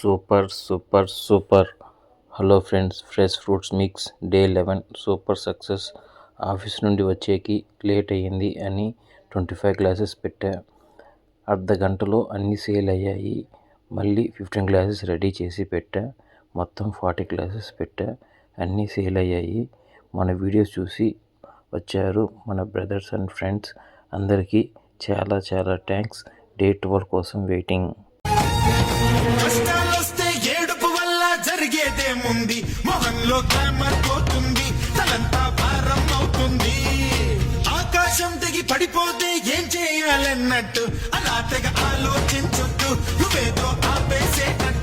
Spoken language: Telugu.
Super super super. Hello friends, fresh fruits mix day 11 super success. Office నుండి వచ్చేకి లేట్ అయ్యింది అని 25 గ్లాసెస్ పెట్టా. అర్ధ గంటలో అన్నీ సేల్ అయ్యాయి. మళ్ళీ 15 గ్లాసెస్ రెడీ చేసి పెట్టా. మొత్తం 40 గ్లాసెస్ పెట్టా. అన్నీ సేల్ అయ్యాయి. మన వీడియోస్ చూసి వచ్చారు మన బ్రదర్స్ అండ్ ఫ్రెండ్స్. అందరికీ చాలా చాలా థ్యాంక్స్. డే 12 కోసం వెయిటింగ్. కష్టాలొస్తే ఏడుపు వల్ల జరిగేదేముంది, మొహంలో గ్లామర్ పోతుంది, తలంతా భారం అవుతుంది. ఆకాశం తెగి పడిపోతే ఏం చేయాలన్నట్టు అలా తెగ ఆలోచించొద్దు, నువ్వేదో ఆపేసేటట్టు.